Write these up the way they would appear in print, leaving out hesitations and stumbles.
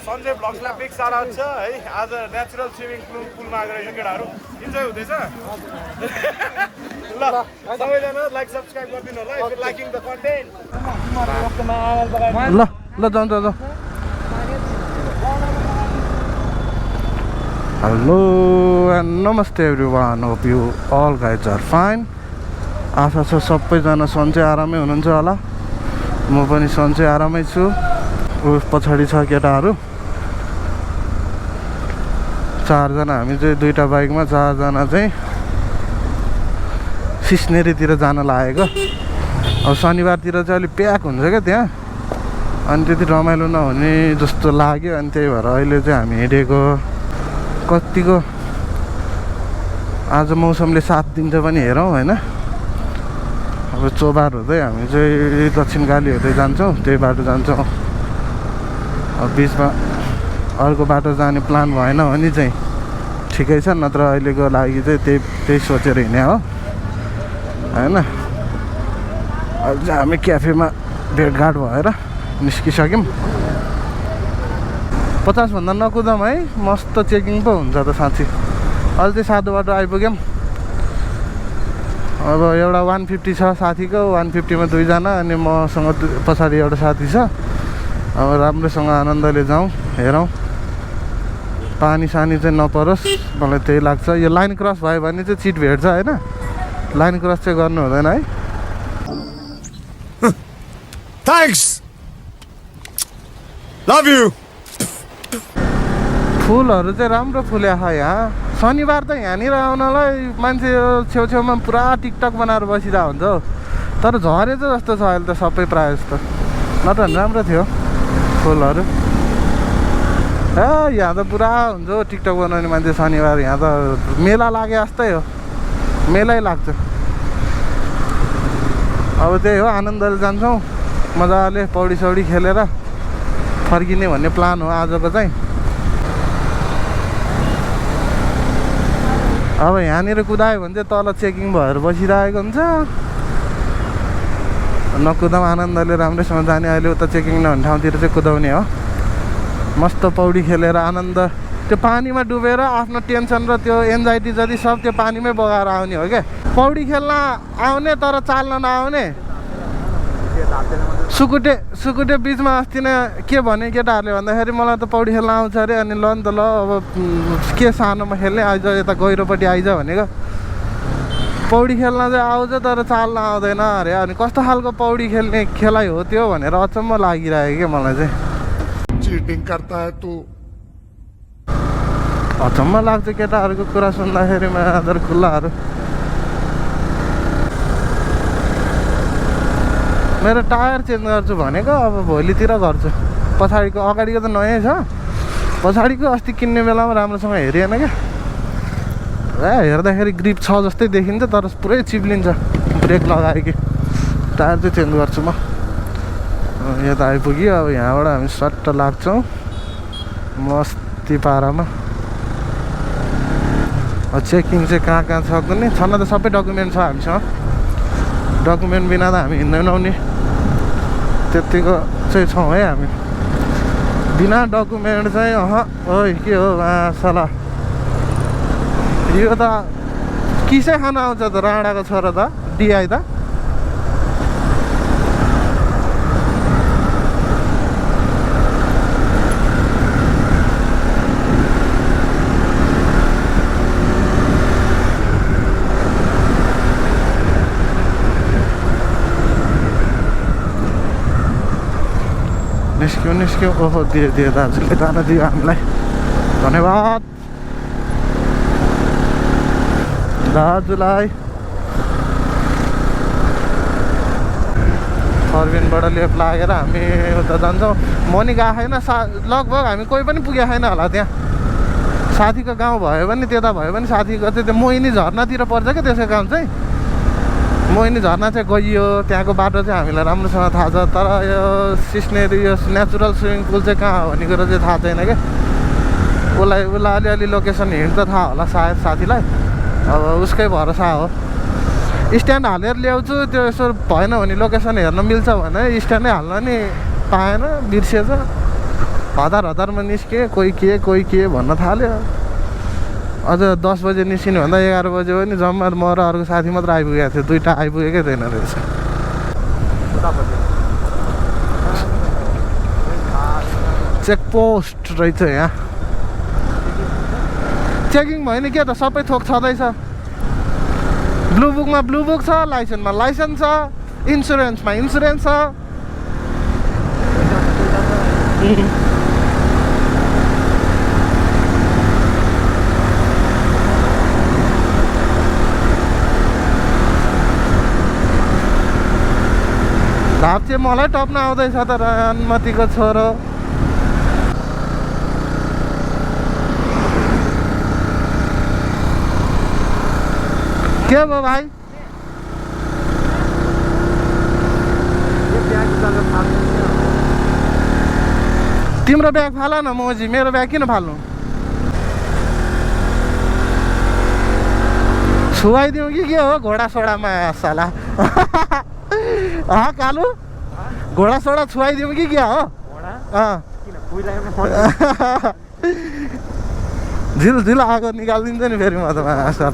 Sanjay ब्लग्सलाई big shout out छ है। आज नेचुरल स्विमिङ पुलमा आएको रहेछ केटाहरू। इन्जोय हुँदैछ ल सबैजना लाइक सब्सक्राइब गरिदिनु होला if you liking the content. ल ल जाउँ जाउँ। Hello and namaste everyone, hope you all guys are fine. आशा छ सबैजना सन्चै आरामै हुनुहुन्छ होला। म पनि सन्चै आरामै छु। उस पछाडि छ केटाहरू 4 जना। हामी चाहिँ 2टा बाइकमा 4 जना चाहिँ सिस्नेरीतिर जान लागेको। अब शनिबारतिर चाहिँ अलिक प्याक हुन्छ क्या त्यहाँ, अनि त्यति रमाइलो नहुने जस्तो लाग्यो। अनि त्यही भएर अहिले चाहिँ हामी हिँडेको कतिको आज मौसमले साथ दिन्छ पनि हेरौँ होइन। अब चोबार हुँदै हामी चाहिँ दक्षिणकाली हुँदै जान्छौँ, त्यही बाटो जान्छौँ। अब बिचमा अर्को बाटो जाने प्लान भएन भने चाहिँ ठिकै छ, नत्र अहिलेको लागि चाहिँ त्यही सोचेर हिँड्ने हो होइन। अझ हामी क्याफेमा भेटघाट भएर निस्किसक्यौँ। 50 भन्दा नकुदौँ है, मस्त चेकिङ पो हुन्छ त साँच्ची। अहिले चाहिँ सातो बाटो आइपुग्यौँ। अब एउटा 150 छ साथीको, 150 मा 2 जना अनि मसँग पछाडि एउटा साथी छ। अब राम्रोसँग आनन्दले जाउँ, हेरौँ पानी सानी चाहिँ नपरोस्, मलाई त्यही लाग्छ। यो लाइन क्रस भयो भने चाहिँ चिट भेट्छ होइन, लाइन क्रस चाहिँ गर्नु हुँदैन है। Thanks, love you. फुलहरू चाहिँ राम्रो फुल्या छ यहाँ। शनिबार त यहाँनिर आउनलाई मान्छे छेउछेउमा पुरा टिकटक बनाएर बसिरहेको हुन्छ हौ। तर झरेछ जस्तो छ अहिले त सबै प्रायः जस्तो, नत्र राम्रो थियो फुलहरू। यहाँ त पुरा हुन्छ हौ टिकटक बनाउने मान्छे शनिबार। यहाँ त मेला लागे जस्तै हो, मेलै लाग्छ। अब त्यही हो, आनन्दले जान्छौँ मजाले, पौडी सौडी खेलेर फर्किने भन्ने प्लान हो आजको चाहिँ। अब यहाँनिर कुदायो भने चाहिँ तल चेकिङ भएर बसिरहेको हुन्छ। नकुदाउँ आनन्दले राम्रैसँग जाने। अहिले उता चेकिङ नहुने ठाउँतिर चाहिँ कुदाउने हो। मस्त पौडी खेलेर आनन्द, त्यो पानीमा डुबेर आफ्नो टेन्सन र त्यो एन्जाइटी जति सब त्यो पानीमै बगाएर आउने हो क्या। पौडी खेल्न आउने तर चाल्न नआउने। सुकुटे बिचमा अस्ति नै के भने केटाहरूले भन्दाखेरि मलाई त पौडी खेल्न आउँछ अरे। अनि ल नि त ल अब के सानोमा खेल्ने, आइज यता गहिरोपट्टि आइज भनेको। पौडी खेल्न चाहिँ आउँछ तर चाल्न आउँदैन अरे। अनि कस्तो खालको पौडी खेल्ने खेलाइ हो त्यो भनेर अचम्म लागिरहेको क्या मलाई चाहिँ। चिटिङ गर्दा है तू। अचम्म लाग्छ केटाहरूको कुरा सुन्दाखेरि, मादर खुल्लाहरू। मेरो टायर चेन्ज गर्छु भनेको अब भोलितिर गर्छु। पछाडिको, अगाडिको त नयाँ छ, पछाडिको अस्ति किन्ने बेलामा राम्रोसँग हेरिएन क्या। हेर्दाखेरि ग्रिप छ जस्तै देखिन्छ तर पुरै चिप्लिन्छ ब्रेक लगायो कि। टायर चाहिँ चेन्ज गर्छु म। यहाँ त आइपुग्यो। अब यहाँबाट हामी सट्ट लाग्छौँ मस्ती पारामा। चेकिङ चाहिँ कहाँ छ कुनै छन त सबै डकुमेन्ट छ हामीसँग। डकुमेन्ट बिना त हामी हिँड्दैनौँ नि, त्यतिको चाहिँ छौँ है हामी। बिना डकुमेन्ट चाहिँ ओइ के हो मासला, यो त किसै खान आउँछ त राणाको छोरा त डिआई त। निस्क्यो। ओहो दियो दाजुले दाना दियो हामीलाई, धन्यवाद दाजुलाई। फर्बिनबाट लेप लागेर हामी उता जान्छौँ। मनी गएको छैन, लगभग हामी कोही पनि पुगेको छैन होला त्यहाँ। साथीको गाउँ भयो भने त्यता भयो भने साथीको चाहिँ त्यो मोहिनी झरनातिर पर्छ क्या त्यसको गाउँ चाहिँ। मोहिनी झरना चाहिँ गइयो, त्यहाँको बाटो चाहिँ हामीलाई राम्रोसँग थाहा छ। तर यो सिस्नेरी यो नेचुरल स्विमिङ पुल चाहिँ कहाँ हो भन्ने कुरो चाहिँ थाहा छैन क्या। उसलाई अलिअलि लोकेसन हिँड त थाहा होला सायद साथीलाई, अब उसकै भरोसा हो। स्ट्यान्ड हालेर ल्याउँछु, त्यो यसो भएन भने लोकेसन हेर्न मिल्छ भने स्ट्यान्डै हाल्न नि पाएन, बिर्सिएछ। हतारमा निस्के कोही के भन्न थाल्यो। अझ 10 बजे निस्किने भन्दा 11 बजे पनि जम्मा म र अर्को साथी मात्र आइपुगेको थियो, दुईवटा आइपुगेकै थिएन रहेछ। चेकपोस्ट रहेछ यहाँ। चेकिङ भयो नि के त, सबै थोक छँदैछ। ब्लू बुकमा ब्लू बुक छ, लाइसेन्समा लाइसेन्स छ, इन्सुरेन्समा इन्सुरेन्स छ। धाप्चे मलाई टप्न आउँदैछ त अनुमतिको छोरो। के भयो भाइ? तिम्रो ब्याग फाल न मोजी, मेरो ब्याग किन फाल्नु? छुवाइदिउँ कि के हो घोडा सोडामा साला? कालु घोडा सोडा छुवाइदिउँ कि क्या हो? झिल आगो निकालिदिन्छ नि फेरि म त सर।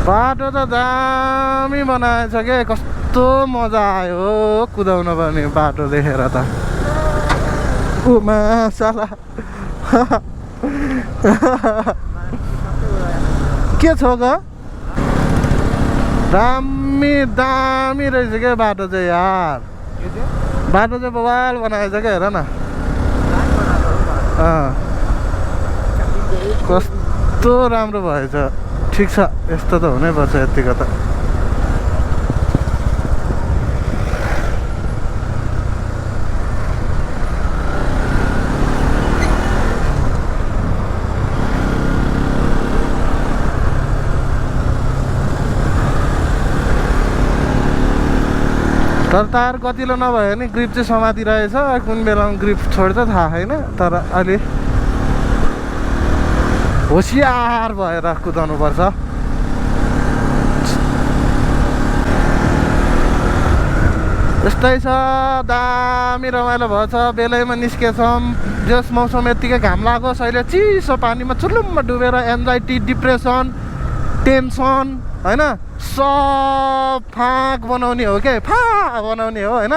बाटो त दामी बनाएछ के, कस्तो मजा आयो कुदाउन पनि बाटो देखेर त। साला के छ ग? दामी रहेछ क्या बाटो चाहिँ यार। बाटो चाहिँ बवाल बनाएछ क्या, हेर न। कस्तो राम्रो भएछ। ठिक छ, यस्तो त हुनैपर्छ यतिको त। तर तार कतिलो नभयो भने ग्रिप चाहिँ समाति रहेछ। कुन बेलामा ग्रिप छोड्छ थाहा छैन, तर अलि होसियार भएर कुदाउनु पर्छ। यस्तै छ, दामी रमाइलो भएछ। बेलैमा निस्केछौँ, जस मौसम यत्तिकै घाम लागोस्, अहिले चिसो पानीमा चुल्लुम्म डुबेर एन्जाइटी, डिप्रेसन, टेन्सन होइन सब फाँक बनाउने हो क्या, बनाउने हो होइन।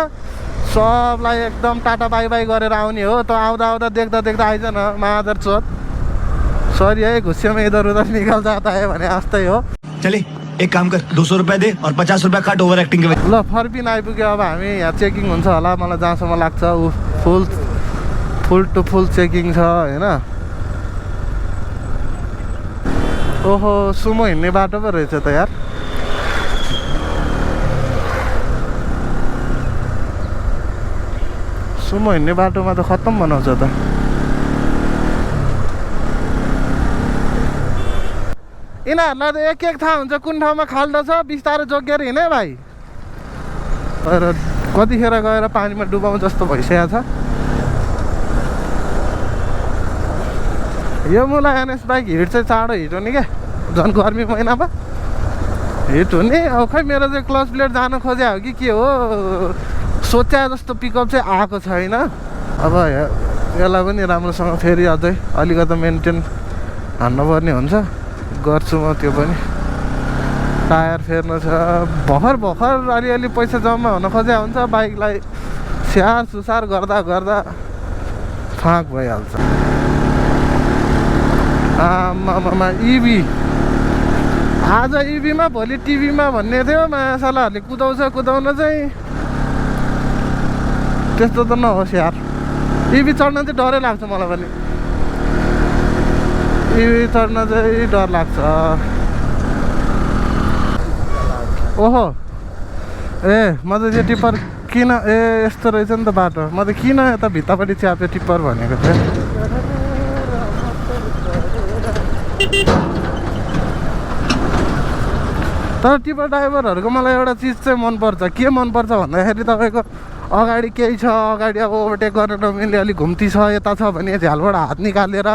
सबलाई एकदम टाटा बाई बाई गरेर आउने हो। त आउँदा देख्दा आइज न मादर चोत, सॉरी है गुस्से में इधर उधर निकल जाता है भने जस्तै हो। चले एक काम कर, 200 रुपए दे और 50 रुपए काट ओभर एक्टिङ के। ल फर्पिन आइपुग्यो। अब हामी यहाँ चेकिङ हुन्छ होला मलाई जहाँसम्म लाग्छ। ऊ फुल टु फुल चेकिङ छ होइन। ओहो सुमो हिँड्ने बाटो पो रहेछ त यार। सुमो हिँड्ने बाटोमा त खत्तम बनाउँछ त। यिनीहरूलाई त एक थाहा हुन्छ कुन ठाउँमा खाल्डो छ, बिस्तारै जोगिएर हिँडे भाइ। तर कतिखेर गएर पानीमा डुबाउँ जस्तो भइसकेको छ। यो मुला एनएस बाइक हिट चाहिँ चाँडो हिट हुने क्या, झन् गर्मी महिनामा हिट हुने। अब खै मेरो चाहिँ क्लच प्लेट जान खोजे हो कि के हो, सोचे जस्तो पिकअप चाहिँ आएको छैन। अब यसलाई पनि राम्रोसँग फेरि अझै अलिकति मेन्टेन हान्नुपर्ने हुन्छ, गर्छु म त्यो पनि। टायर फेर्नु छ, भर्खर अलिअलि पैसा जम्मा हुन खोज्या हुन्छ। बाइकलाई स्याहार सुसार गर्दा फाँक भइहाल्छ। आमामा इभी आज इभीमा भोलि टिभीमा भन्ने थियो। मायासालाहरूले कुदाउन चाहिँ त्यस्तो त नहोस् यार। इभी चढ्न चाहिँ डरै लाग्छ मलाई पनि। इभी चढ्न चाहिँ डर लाग्छ। ओहो ए म त त्यो टिप्पर किन यस्तो रहेछ नि त बाटो। म त किन यता भित्तापट्टि च्याप्यो टिप्पर भनेको थिएँ। तर टिप्पर ड्राइभरहरूको मलाई एउटा चिज चाहिँ मनपर्छ। के मनपर्छ भन्दाखेरि तपाईँको अगाडि केही छ, अगाडि अब ओभरटेक गरेर नमिल्ने अलिक घुम्ती छ, यता छ भने झ्यालबाट हात निकालेर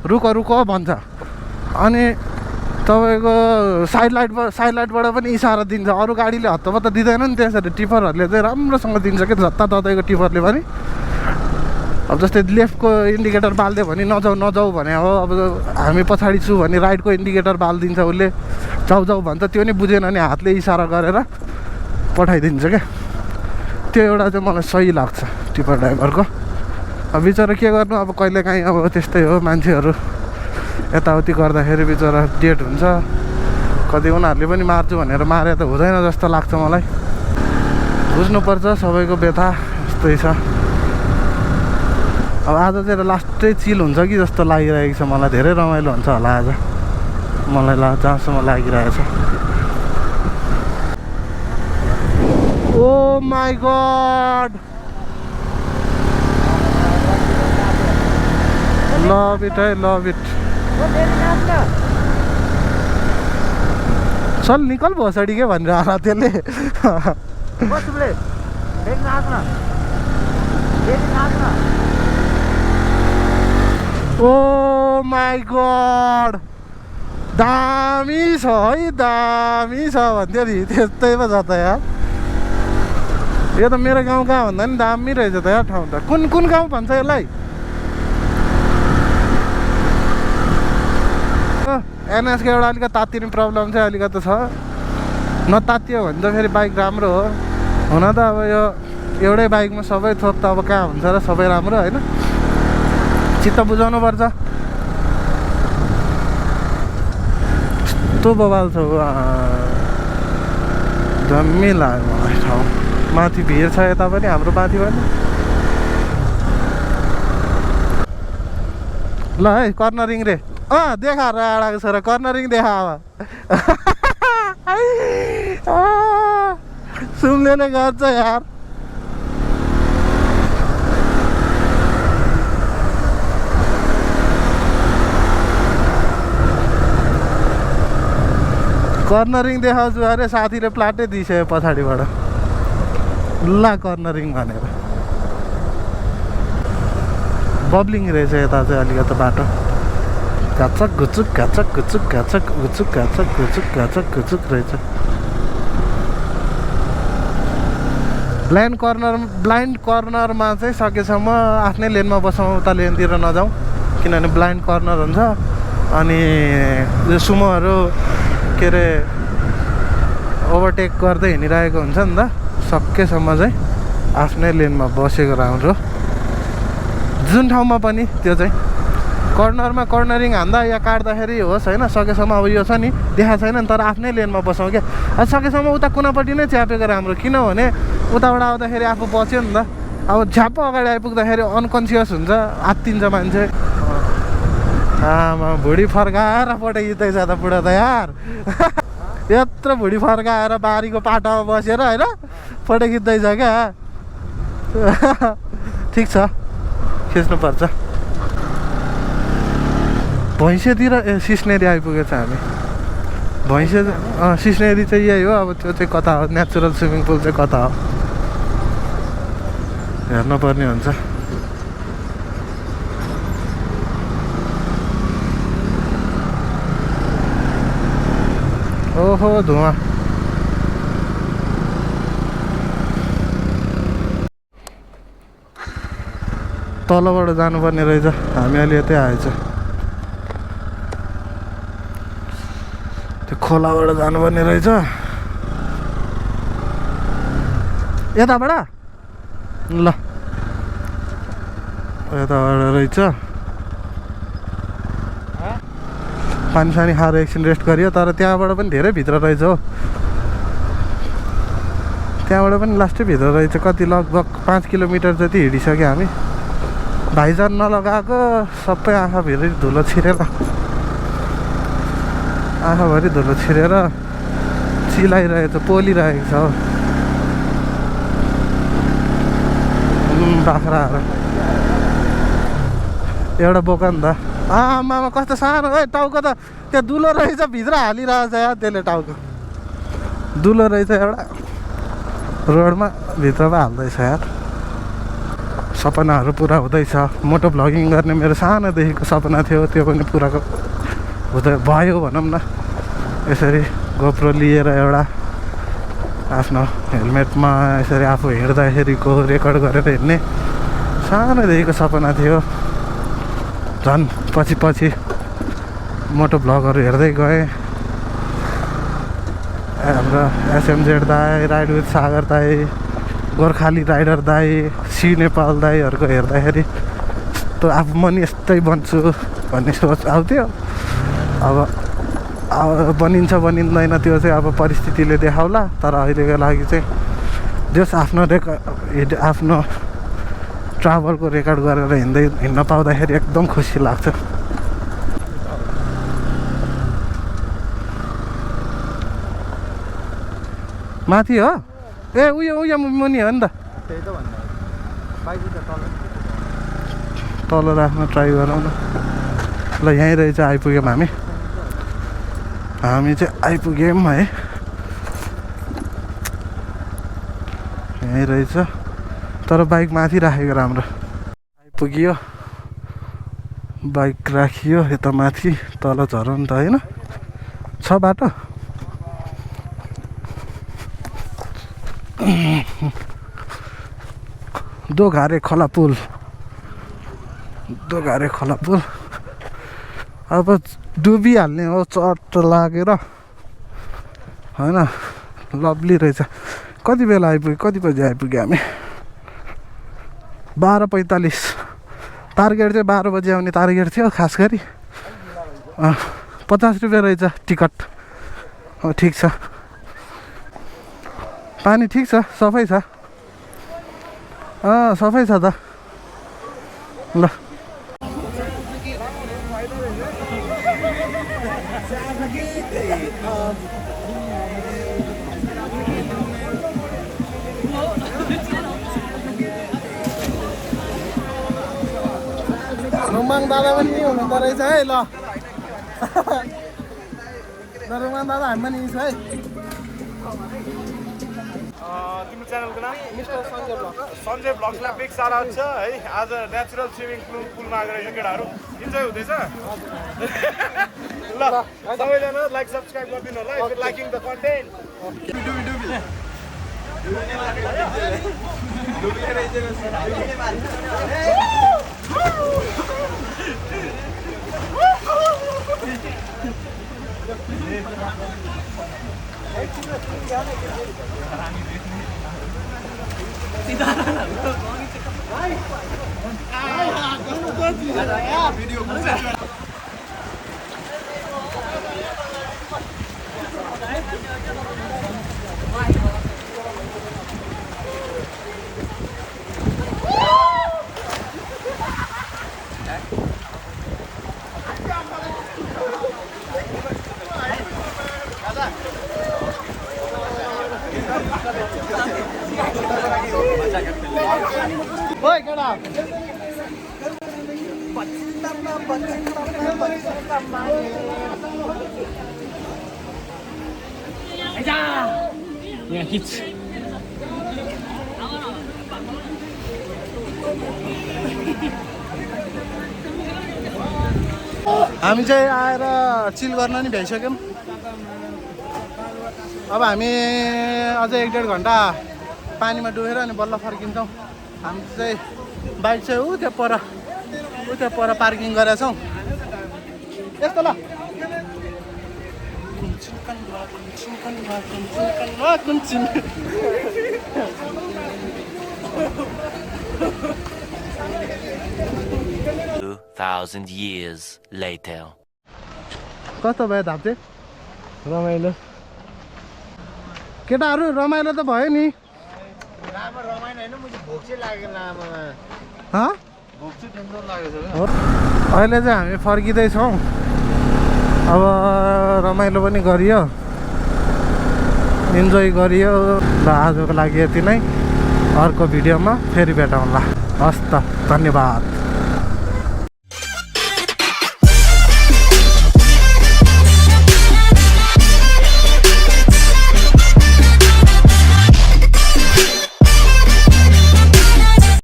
रुक भन्छ। अनि तपाईँको साइड लाइटबाट पनि इसारा दिन्छ। अरू गाडीले हत्तपत्त दिँदैन नि त्यसरी, टिप्परहरूले चाहिँ राम्रोसँग दिन्छ कि जताततैको टिप्परले पनि। अब जस्तै लेफ्टको इन्डिकेटर बाल्दियो भने नजाऊ भने हो। अब हामी पछाडि छु भने राइटको इन्डिकेटर बालिदिन्छ उसले, जाऊ भन्छ। त्यो नि बुझेन भने हातले इसारा गरेर पठाइदिन्छ क्या। त्यो एउटा चाहिँ मलाई सही लाग्छ टिपर ड्राइभरको। अब बिचरा के गर्नु, अब कहिलेकाहीँ अब त्यस्तै हो, मान्छेहरू यताउति गर्दाखेरि बिचरा डेट हुन्छ। कति उनीहरूले पनि मार्छु भनेर मारे त हुँदैन जस्तो लाग्छ मलाई। बुझ्नुपर्छ सबैको व्यथा यस्तै छ। अब आज चाहिँ लास्टै चिल हुन्छ कि जस्तो लागिरहेको छ मलाई। धेरै रमाइलो हुन्छ होला आज, मलाई जहाँसम्म लागिरहेछ। ओ माई गॉड, लभ इट है, लभ इट। चल निकल भोसडी के भनेर होला त्यसले। ओ माई गॉड, दामी छ है, दामी छ भन्थ्यो नि। त्यस्तै पो छ त यार। यो त मेरो गाउँ कहाँ भन्दा नि दामी रहेछ त यार ठाउँ त। कुन गाउँ भन्छ यसलाई? एनएसको एउटा अलिकति तात्तिने प्रब्लम चाहिँ अलिकति छ। नतात्तियो भने त फेरि बाइक राम्रो हो। हुन त अब यो एउटै बाइकमा सबै थोक त अब कहाँ हुन्छ र सबै राम्रो होइन। चित्त बुझाउनु पर्छ। यस्तो बवाल छ, जम्मी लाग्यो मलाई ठाउँ। माथि भिड छ यता पनि, हाम्रो माथि पनि। ल है कर्नरिङ रे, देखा र आडाको छोरा कर्नरिङ देखा। अब सुमले नै गर्छ यार। कर्नरिङ देखाउँछु अरे साथीले प्लाटै दिइसक्यो पछाडिबाट। ल कर्नरिङ भनेर बब्लिङ रहेछ यता चाहिँ अलिकति बाटो। घाचक घुचुक घाचक घुचुक घाचक घुचुक घाचक घुचुक घाचक घुचुक रहेछ। ब्लाइन्ड कर्नरमा चाहिँ सकेसम्म आफ्नै लेनमा बसौँ, उता लेनतिर नजाउँ, किनभने ब्लाइन्ड कर्नर हुन्छ। अनि यो सुमोहरू के अरे ओभरटेक गर्दै हिँडिरहेको हुन्छ नि त। सकेसम्म चाहिँ आफ्नै लेनमा बसेको राम्रो। जुन ठाउँमा पनि त्यो चाहिँ कर्नरमा कर्नरिङ हान्दा या काट्दाखेरि होस् होइन, सकेसम्म अब यो छ नि देखाएको छैन नि, तर आफ्नै लेनमा बसौँ क्या। सकेसम्म उता कुनापट्टि नै च्यापेको राम्रो, किनभने उताबाट आउँदाखेरि आफू बच्यो नि त। अब झ्याप्प अगाडि आइपुग्दाखेरि अनकन्सियस हुन्छ, आत्तिन्छ मान्छे। आमा भुँडी फर्काएर पठाइदिँदैछ त बुढा त यार। यत्रो भुँडी फर्काएर बारीको पाटामा बसेर होइन फोटो खिच्दैछ क्या। ठिक छ, खिच्नुपर्छ। भैँसेतिर सिस्नेरी आइपुगेछ हामी। भैँसे सिस्नेरी चाहिँ यही हो। अब त्यो चाहिँ कता हो, नेचुरल स्विमिङ पुल चाहिँ कता हो हेर्नुपर्ने हुन्छ। ओहो धुवा। तलबाट जानुपर्ने रहेछ, हामी अहिले यतै आएछ। त्यो खोलाबाट जानुपर्ने रहेछ यताबाट। ल यताबाट रहेछ। पानी सानी खाएर एकछिन रेस्ट गरियो, तर त्यहाँबाट पनि धेरै भित्र रहेछ हो। त्यहाँबाट पनि लास्टै भित्र रहेछ। कति लगभग 5 किलोमिटर जति हिँडिसक्यो हामी। भाइजर नलगाएको सबै आँखाभरि धुलो छिरेर, आँखाभरि धुलो छिरेर चिलाइरहेको छ, पोलिरहेको छ हो बाख्राहरू। एउटा बोका नि त। आमामा कस्तो सानो है टाउको त। त्यहाँ दुलो रहेछ, भित्र हालिरहेछ यार त्यसले टाउको। दुलो रहेछ एउटा रोडमा, भित्रमा हाल्दैछ यार। सपनाहरू पुरा हुँदैछ। मोटो भ्लगिङ गर्ने मेरो सानोदेखिको सपना थियो, त्यो पनि पुरा भयो भनौँ न। यसरी गोप्रो लिएर एउटा आफ्नो हेलमेटमा यसरी आफू हिँड्दाखेरिको रेकर्ड गरेर हिँड्ने सानैदेखिको सपना थियो। झन् पछि पछि मोटो भ्लगहरू हेर्दै गएँ। हाम्रो एसएमजेड दाई, राइड विथ सागर दाई, गोर्खाली राइडर दाई, सी नेपाल दाईहरूको हेर्दाखेरि त आफू म नि यस्तै बन्छु भन्ने सोच आउँथ्यो। अब बनिन्छ बनिँदैन त्यो चाहिँ अब परिस्थितिले देखाउला। तर अहिलेको लागि चाहिँ जस आफ्नो ट्राभलको रेकर्ड गरेर हिँड्न पाउँदाखेरि एकदम खुसी लाग्छ। माथि हो ए उयो मुनि हो नि त। तल राख्न ट्राई गरौँ न। ल यहीँ रहेछ, आइपुग्यौँ हामी चाहिँ आइपुग्यौँ है। यहीँ रहेछ तर बाइक माथि राखेको राम्रो। आइपुग्यो, बाइक राखियो यता माथि, तल झरौँ नि त होइन, छ बाटो। दोघारे खोला पुल अब डुबिहाल्ने हो चट लागेर होइन। लभली रहेछ। कति बेला आइपुग्यो, कति बजी आइपुग्यो हामी? 12:45। टार्गेट चाहिँ 12 बजी आउने टार्गेट थियो। खास गरी 50 रुपियाँ रहेछ टिकट। ठिक छ, पानी ठिक छ, सफै छ। सफै छ त। ल रुमाङ दादा पनि हुनुहुँदो रहेछ है। ल रुमाङ दादा हामी पनि छ है। तिम्रो च्यानलको नाम सञ्जय ब्लग्सलाई बिग सारा छ है। आज नेचुरल स्विमिङ पुलमा आएको रहेछ केटाहरू। इन्जोय हुँदैछ। ल सबैजना लाइक सब्सक्राइब गरिदिनु होला इफ लाइकिङ द कन्टेन्ट। ओइ केटा यहाँ खिच। हामी चाहिँ आएर चिल गर्न नि भ्याइसक्यौँ। अब हामी अझै 1-1.5 घन्टा पानीमा डुबेर अनि बल्ल फर्किन्छौँ। हामी चाहिँ बाइक चाहिँ ऊ त्यहाँ पर पार्किङ गरेका छौँ। यस्तो ल 2,000 years later. कस्तो भयो धाप्चे? रमाइलो केटाहरू रमाइलो त भयो नि। अहिले चाहिँ हामी फर्किँदैछौँ। अब रमाइलो पनि गरियो, इन्जोय गरियो। र आजको लागि यति नै। अर्को भिडियोमा फेरि भेटौँला। हस् त, धन्यवाद।